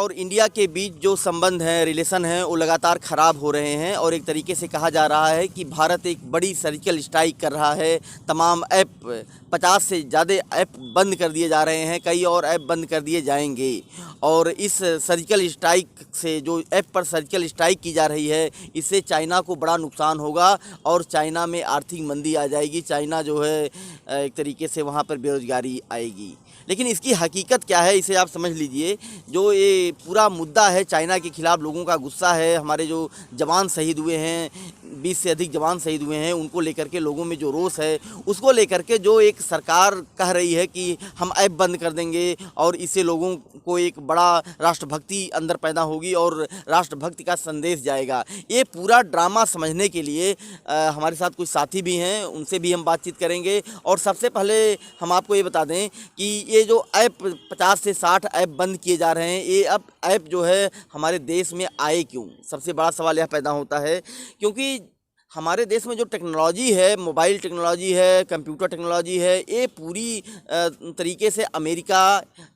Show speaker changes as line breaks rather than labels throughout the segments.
और इंडिया के बीच जो संबंध हैं, रिलेशन हैं, वो लगातार ख़राब हो रहे हैं और एक तरीके से कहा जा रहा है कि भारत एक बड़ी सर्जिकल स्ट्राइक कर रहा है। तमाम ऐप 50 से ज़्यादा ऐप बंद कर दिए जा रहे हैं, कई और ऐप बंद कर दिए जाएंगे और इस सर्जिकल स्ट्राइक से जो ऐप पर सर्जिकल स्ट्राइक की जा रही है, इससे चाइना को बड़ा नुकसान होगा और चाइना में आर्थिक मंदी आ जाएगी। चाइना जो है एक तरीके से वहाँ पर बेरोज़गारी आएगी। लेकिन इसकी हकीकत क्या है, इसे आप समझ लीजिए। जो ये पूरा मुद्दा है, चाइना के ख़िलाफ़ लोगों का गुस्सा है, हमारे जो जवान शहीद हुए हैं, 20 से अधिक जवान शहीद हुए हैं, उनको लेकर के लोगों में जो रोष है, उसको लेकर के जो एक सरकार कह रही है कि हम ऐप बंद कर देंगे और इससे लोगों को एक बड़ा राष्ट्रभक्ति अंदर पैदा होगी और राष्ट्रभक्ति का संदेश जाएगा। ये पूरा ड्रामा समझने के लिए हमारे साथ कुछ साथी भी हैं, उनसे भी हम बातचीत करेंगे। और सबसे पहले हम आपको ये बता दें कि ये जो ऐप 50 से 60 ऐप बंद किए जा रहे हैं, ये अब ऐप जो है हमारे देश में आए क्यों? सबसे बड़ा सवाल यह पैदा होता है क्योंकि हमारे देश में जो टेक्नोलॉजी है, मोबाइल टेक्नोलॉजी है, कंप्यूटर टेक्नोलॉजी है, ये पूरी तरीके से अमेरिका,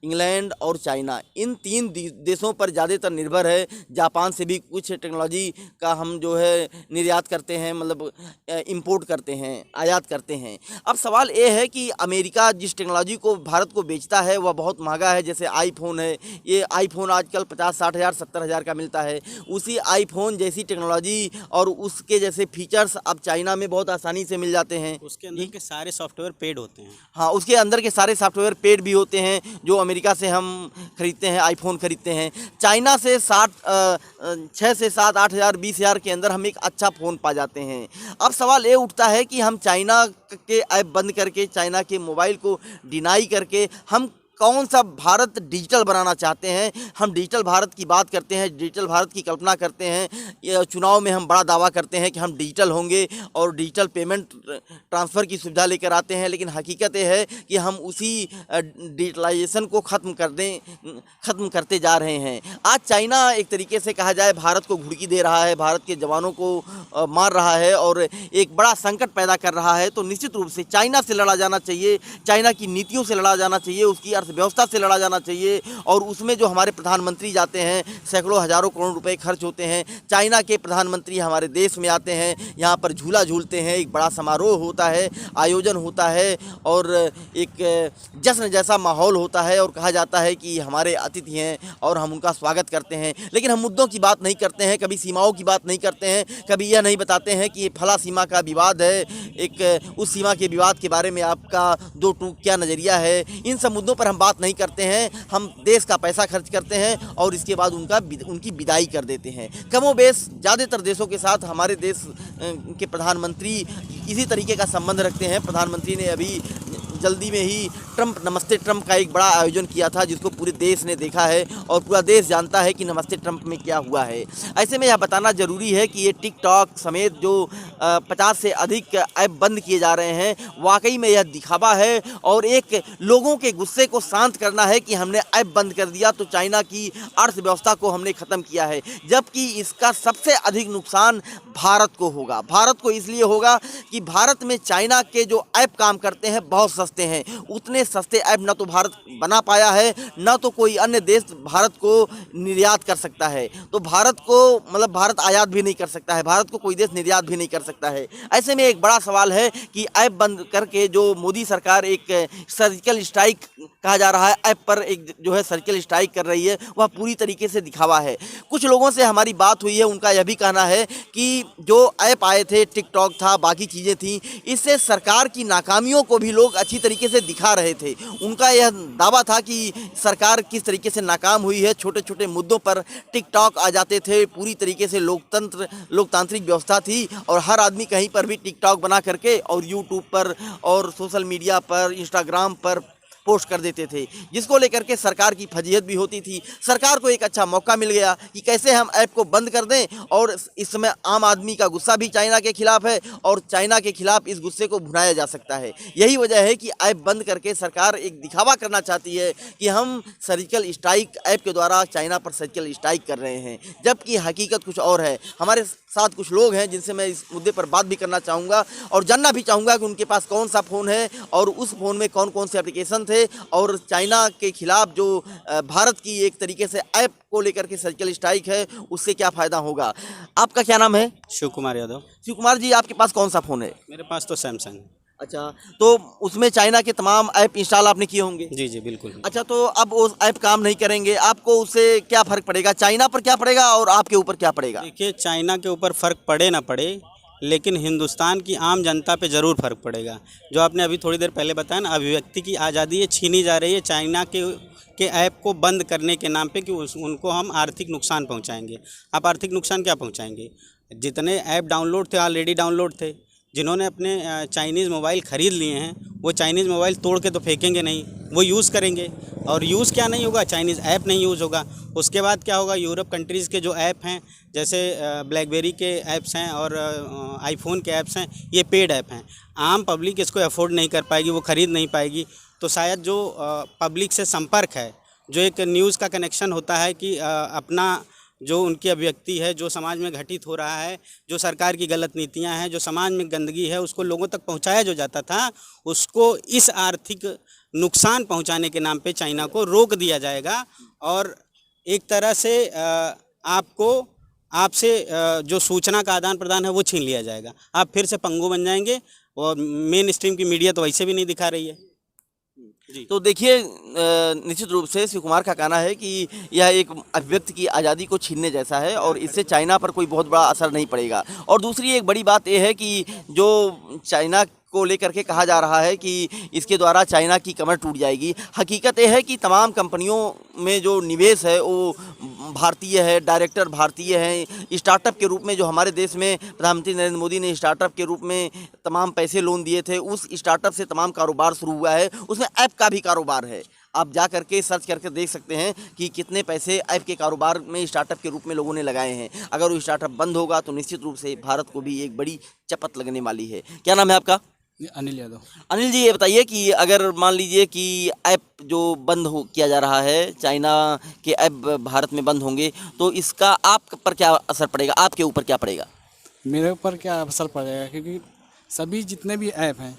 इंग्लैंड और चाइना, इन 3 देशों पर ज़्यादातर निर्भर है। जापान से भी कुछ टेक्नोलॉजी का हम जो है निर्यात करते हैं, मतलब इंपोर्ट करते हैं, आयात करते हैं। अब सवाल ये है कि अमेरिका जिस टेक्नोलॉजी को भारत को बेचता है वह बहुत महंगा है। जैसे आईफोन है, ये आईफोन आजकल 50-60 हज़ार 70 हज़ार का मिलता है। उसी आईफोन जैसी टेक्नोलॉजी और उसके जैसे फीचर्स अब चाइना में बहुत आसानी से मिल जाते हैं।
उसके अंदर के सारे सॉफ्टवेयर पेड होते हैं।
हाँ, उसके अंदर के सारे सॉफ्टवेयर पेड भी होते हैं जो अमेरिका से हम खरीदते हैं, आईफोन खरीदते हैं। चाइना से 6 से 7, 8 हज़ार, 20 हज़ार के अंदर हम एक अच्छा फ़ोन पा जाते हैं। अब सवाल ये उठता है कि हम चाइना के ऐप बंद करके, चाइना के मोबाइल को डिनाई करके हम कौन सा भारत डिजिटल बनाना चाहते हैं। हम डिजिटल भारत की बात करते हैं, डिजिटल भारत की कल्पना करते हैं। ये चुनाव में हम बड़ा दावा करते हैं कि हम डिजिटल होंगे और डिजिटल पेमेंट ट्रांसफ़र की सुविधा लेकर आते हैं। लेकिन हकीकत ये है कि हम उसी डिजिटलाइजेशन को ख़त्म करते जा रहे हैं। आज चाइना एक तरीके से कहा जाए भारत को घुड़की दे रहा है, भारत के जवानों को मार रहा है और एक बड़ा संकट पैदा कर रहा है। तो निश्चित रूप से चाइना से लड़ा जाना चाहिए, चाइना की नीतियों से लड़ा जाना चाहिए, उसकी अर्थव्यवस्था से लड़ा जाना चाहिए। और उसमें जो हमारे प्रधानमंत्री जाते हैं, सैकड़ों हज़ारों करोड़ रुपए खर्च होते हैं। चाइना के प्रधानमंत्री हमारे देश में आते हैं, यहाँ पर झूला झूलते हैं, एक बड़ा समारोह होता है, आयोजन होता है और एक जश्न जैसा माहौल होता है और कहा जाता है कि हमारे अतिथि हैं और हम उनका स्वागत करते हैं। लेकिन हम मुद्दों की बात नहीं करते हैं, कभी सीमाओं की बात नहीं करते हैं, कभी यह नहीं बताते हैं कि ये फला सीमा का विवाद है, एक उस सीमा के विवाद के बारे में आपका दो टूक क्या नज़रिया है। इन सब मुद्दों पर हम बात नहीं करते हैं। हम देश का पैसा खर्च करते हैं और इसके बाद उनकी विदाई कर देते हैं। कमोबेश ज़्यादातर देशों के साथ हमारे देश के प्रधानमंत्री इसी तरीके का संबंध रखते हैं। प्रधानमंत्री ने अभी जल्दी में ही नमस्ते ट्रंप का एक बड़ा आयोजन किया था, जिसको पूरे देश ने देखा है और पूरा देश जानता है कि नमस्ते ट्रंप में क्या हुआ है। ऐसे में यह बताना ज़रूरी है कि ये टिकटॉक समेत जो 50 से अधिक ऐप बंद किए जा रहे हैं, वाकई में यह दिखावा है और एक लोगों के गुस्से को शांत करना है कि हमने ऐप बंद कर दिया तो चाइना की अर्थव्यवस्था को हमने ख़त्म किया है। जबकि इसका सबसे अधिक नुकसान भारत को होगा। भारत को इसलिए होगा कि भारत में चाइना के जो ऐप काम करते हैं बहुत सस्ते हैं। उतने सस्ते ऐप न तो भारत बना पाया है, न तो कोई अन्य देश भारत को निर्यात कर सकता है। तो भारत को मतलब भारत आयात भी नहीं कर सकता है, भारत को कोई देश निर्यात भी नहीं कर सकता है। ऐसे में एक बड़ा सवाल है कि ऐप बंद करके जो मोदी सरकार एक सर्जिकल स्ट्राइक कहा जा रहा है, ऐप पर एक जो है सर्जिकल स्ट्राइक कर रही है, वह पूरी तरीके से दिखावा है। कुछ लोगों से हमारी बात हुई है, उनका यह भी कहना है कि जो ऐप आए थे, टिकटॉक था, बाकी चीज़ें थी, इससे सरकार की नाकामियों को भी लोग अच्छी तरीके से दिखा रहे थे। उनका यह दावा था कि सरकार किस तरीके से नाकाम हुई है। छोटे छोटे मुद्दों पर टिकटॉक आ जाते थे, पूरी तरीके से लोकतांत्रिक व्यवस्था थी और हर आदमी कहीं पर भी टिकटॉक बना करके और यूट्यूब पर और सोशल मीडिया पर, इंस्टाग्राम पर पोस्ट कर देते थे, जिसको लेकर के सरकार की फजीहत भी होती थी। सरकार को एक अच्छा मौका मिल गया कि कैसे हम ऐप को बंद कर दें और इस समय आम आदमी का गुस्सा भी चाइना के खिलाफ है और चाइना के खिलाफ इस गुस्से को भुनाया जा सकता है। यही वजह है कि ऐप बंद करके सरकार एक दिखावा करना चाहती है कि हम सर्जिकल स्ट्राइक ऐप के द्वारा चाइना पर सर्जिकल स्ट्राइक कर रहे हैं, जबकि हकीकत कुछ और है। हमारे साथ कुछ लोग हैं जिनसे मैं इस मुद्दे पर बात भी करना चाहूँगा और जानना भी चाहूँगा कि उनके पास कौन सा फ़ोन है और उस फ़ोन में कौन कौन से एप्लीकेशन थे से और चाइना के खिलाफ जो भारत की एक तरीके से ऐप को लेकर के सर्जिकल स्ट्राइक है, उससे क्या फ़ायदा होगा। आपका क्या नाम है?
शिव कुमार यादव।
शिव कुमार जी, आपके पास कौन सा फ़ोन है?
मेरे पास तो सैमसंग है।
अच्छा, तो उसमें चाइना के तमाम ऐप इंस्टॉल आपने किए होंगे।
जी जी बिल्कुल।
अच्छा, तो अब वो ऐप काम नहीं करेंगे, आपको उससे क्या फ़र्क पड़ेगा? चाइना पर क्या पड़ेगा और आपके ऊपर क्या पड़ेगा?
देखिए, चाइना के ऊपर फ़र्क पड़े ना पड़े, लेकिन हिंदुस्तान की आम जनता पे ज़रूर फ़र्क पड़ेगा। जो आपने अभी थोड़ी देर पहले बताया ना, अभिव्यक्ति की आज़ादी ये छीनी जा रही है चाइना के ऐप को बंद करने के नाम पे कि उनको हम आर्थिक नुकसान पहुंचाएंगे। आप आर्थिक नुकसान क्या पहुंचाएंगे? जितने ऐप डाउनलोड थे, ऑलरेडी डाउनलोड थे। जिन्होंने अपने चाइनीज़ मोबाइल ख़रीद लिए हैं, वो चाइनीज़ मोबाइल तोड़ के तो फेंकेंगे नहीं, वो यूज़ करेंगे। और यूज़ क्या नहीं होगा? चाइनीज़ ऐप नहीं यूज़ होगा। उसके बाद क्या होगा? यूरोप कंट्रीज़ के जो ऐप हैं, जैसे ब्लैकबेरी के ऐप्स हैं और आईफोन के ऐप्स हैं, ये पेड ऐप हैं। आम पब्लिक इसको अफोर्ड नहीं कर पाएगी, वो ख़रीद नहीं पाएगी। तो शायद जो पब्लिक से संपर्क है, जो एक न्यूज़ का कनेक्शन होता है कि अपना जो उनकी अभिव्यक्ति है, जो समाज में घटित हो रहा है, जो सरकार की गलत नीतियां हैं, जो समाज में गंदगी है, उसको लोगों तक पहुंचाया जो जाता था, उसको इस आर्थिक नुकसान पहुंचाने के नाम पे चाइना को रोक दिया जाएगा। और एक तरह से आपको आपसे जो सूचना का आदान प्रदान है वो छीन लिया जाएगा। आप फिर से पंगु बन जाएंगे। और मेन स्ट्रीम की मीडिया तो वैसे भी नहीं दिखा रही है। जी।
तो देखिए, निश्चित रूप से शिव कुमार का कहना है कि यह एक अभिव्यक्ति की आज़ादी को छीनने जैसा है और इससे चाइना पर कोई बहुत बड़ा असर नहीं पड़ेगा। और दूसरी एक बड़ी बात यह है कि जो चाइना को लेकर के कहा जा रहा है कि इसके द्वारा चाइना की कमर टूट जाएगी, हकीकत यह है कि तमाम कंपनियों में जो निवेश है वो भारतीय है, डायरेक्टर भारतीय हैं। स्टार्टअप के रूप में जो हमारे देश में प्रधानमंत्री नरेंद्र मोदी ने स्टार्टअप के रूप में तमाम पैसे लोन दिए थे, उस स्टार्टअप से तमाम कारोबार शुरू हुआ है। उसमें ऐप का भी कारोबार है। आप जा करके सर्च करके देख सकते हैं कि कितने पैसे ऐप के कारोबार में स्टार्टअप के रूप में लोगों ने लगाए हैं। अगर वो स्टार्टअप बंद होगा तो निश्चित रूप से भारत को भी एक बड़ी चपत लगने वाली है। क्या नाम है आपका?
अनिल यादव।
अनिल जी, ये बताइए कि अगर मान लीजिए कि ऐप जो बंद हो किया जा रहा है, चाइना के ऐप भारत में बंद होंगे, तो इसका आप पर क्या असर पड़ेगा, आपके ऊपर क्या पड़ेगा?
मेरे ऊपर क्या असर पड़ेगा? क्योंकि सभी जितने भी ऐप हैं,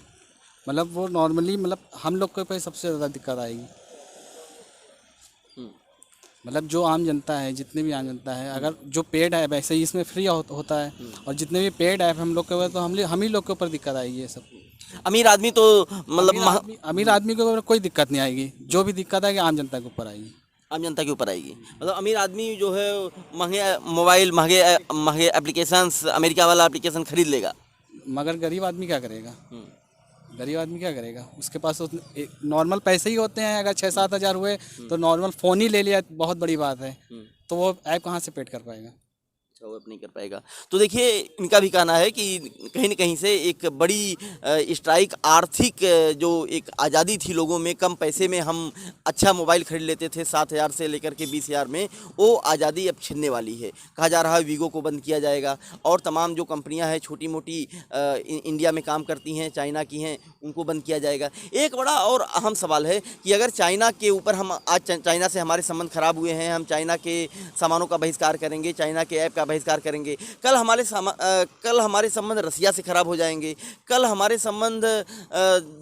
मतलब वो नॉर्मली, मतलब हम लोग के पे सबसे ज़्यादा दिक्कत आएगी। मतलब जो आम जनता है, जितने भी आम जनता है, अगर जो पेड ऐप है, ऐसे ही इसमें फ्री होता है, और जितने भी पेड ऐप हम लोग के ऊपर, तो हम ही लोग के ऊपर दिक्कत आएगी। ये सब
अमीर आदमी तो मतलब
अमीर आदमी के ऊपर कोई दिक्कत नहीं आएगी। जो भी दिक्कत आएगी आम जनता के ऊपर आएगी।
आम जनता के ऊपर आएगी। मतलब अमीर आदमी जो है महंगे मोबाइल, महंगे एप्लीकेशंस, अमेरिका वाला एप्लीकेशन खरीद लेगा।
मगर गरीब आदमी क्या करेगा? गरीब आदमी क्या करेगा? उसके पास नॉर्मल पैसे ही होते हैं। अगर 6-7 हज़ार हुए तो नॉर्मल फ़ोन ही ले लिया, बहुत बड़ी बात है। तो वो ऐप कहाँ से पेड कर पाएगा?
अच्छा, वो नहीं कर पाएगा। तो देखिए, इनका भी कहना है कि कहीं न कहीं से एक बड़ी स्ट्राइक, आर्थिक जो एक आज़ादी थी लोगों में, कम पैसे में हम अच्छा मोबाइल खरीद लेते थे 7,000 से लेकर के 20,000 में, वो आज़ादी अब छिनने वाली है। कहा जा रहा है वीगो को बंद किया जाएगा और तमाम जो कंपनियां हैं छोटी मोटी इंडिया में काम करती हैं, चाइना की हैं, उनको बंद किया जाएगा। एक बड़ा और अहम सवाल है कि अगर चाइना के ऊपर हम आज चाइना से हमारे संबंध खराब हुए हैं, हम चाइना के सामानों का बहिष्कार करेंगे, चाइना के ऐप का बहिष्कार करेंगे, कल हमारे संबंध रसिया से ख़राब हो जाएंगे, कल हमारे संबंध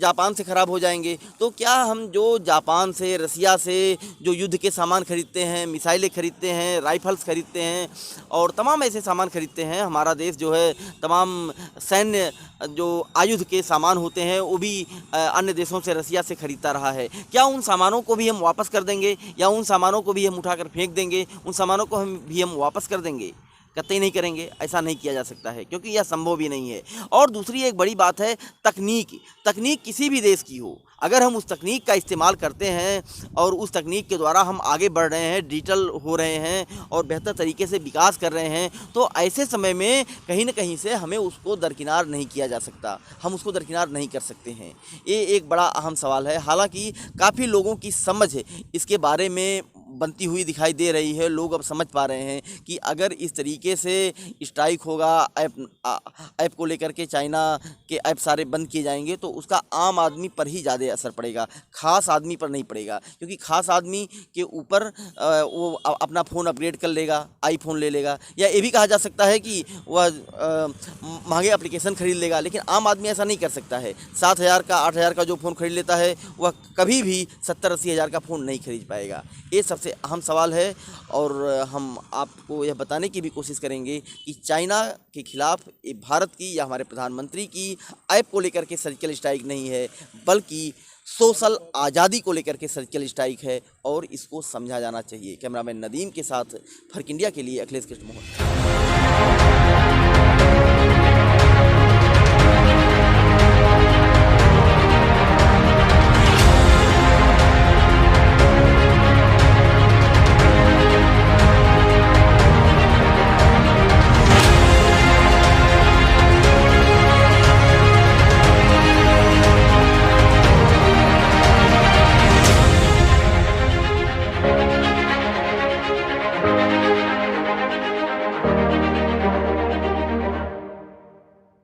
जापान से ख़राब हो जाएंगे। तो क्या हम जो जापान से, रसिया से जो युद्ध के सामान खरीदते हैं, मिसाइलें खरीदते हैं, राइफल्स खरीदते हैं और तमाम ऐसे सामान खरीदते हैं, हमारा देश जो है तमाम सैन्य जो आयुध के सामान होते हैं वो भी अन्य देशों से, रसिया से खरीदता रहा है, क्या उन सामानों को भी हम वापस कर देंगे या उन सामानों को भी हम उठाकर फेंक देंगे, उन सामानों को हम वापस कर देंगे? कतई नहीं करेंगे। ऐसा नहीं किया जा सकता है क्योंकि यह संभव भी नहीं है। और दूसरी एक बड़ी बात है तकनीक किसी भी देश की हो, अगर हम उस तकनीक का इस्तेमाल करते हैं और उस तकनीक के द्वारा हम आगे बढ़ रहे हैं, डिजिटल हो रहे हैं और बेहतर तरीके से विकास कर रहे हैं, तो ऐसे समय में कहीं न कहीं से हमें उसको दरकिनार नहीं किया जा सकता, हम उसको दरकिनार नहीं कर सकते हैं। ये एक बड़ा अहम सवाल है। हालांकि काफ़ी लोगों की समझ इसके बारे में बनती हुई दिखाई दे रही है। लोग अब समझ पा रहे हैं कि अगर इस तरीके से स्ट्राइक होगा ऐप को लेकर के, चाइना के ऐप सारे बंद किए जाएंगे तो उसका आम आदमी पर ही ज़्यादा असर पड़ेगा, ख़ास आदमी पर नहीं पड़ेगा। क्योंकि ख़ास आदमी के ऊपर वो अपना फ़ोन अपग्रेड कर लेगा, आईफोन ले लेगा, या ये भी कहा जा सकता है कि वह महंगे एप्लीकेशन खरीद लेगा। लेकिन आम आदमी ऐसा नहीं कर सकता है। 7,000 का 8,000 का जो फ़ोन खरीद लेता है वह कभी भी 70-80 हज़ार का फ़ोन नहीं खरीद पाएगा। ये सबसे अहम सवाल है और हम आपको यह बताने की भी कोशिश करेंगे कि चाइना के खिलाफ ये भारत की या हमारे प्रधानमंत्री की ऐप को लेकर के सर्जिकल स्ट्राइक नहीं है, बल्कि सोशल आज़ादी को लेकर के सर्जिकल स्ट्राइक है और इसको समझा जाना चाहिए। कैमरामैन नदीम के साथ फर्क इंडिया के लिए अखिलेश कृष्ण मोहन।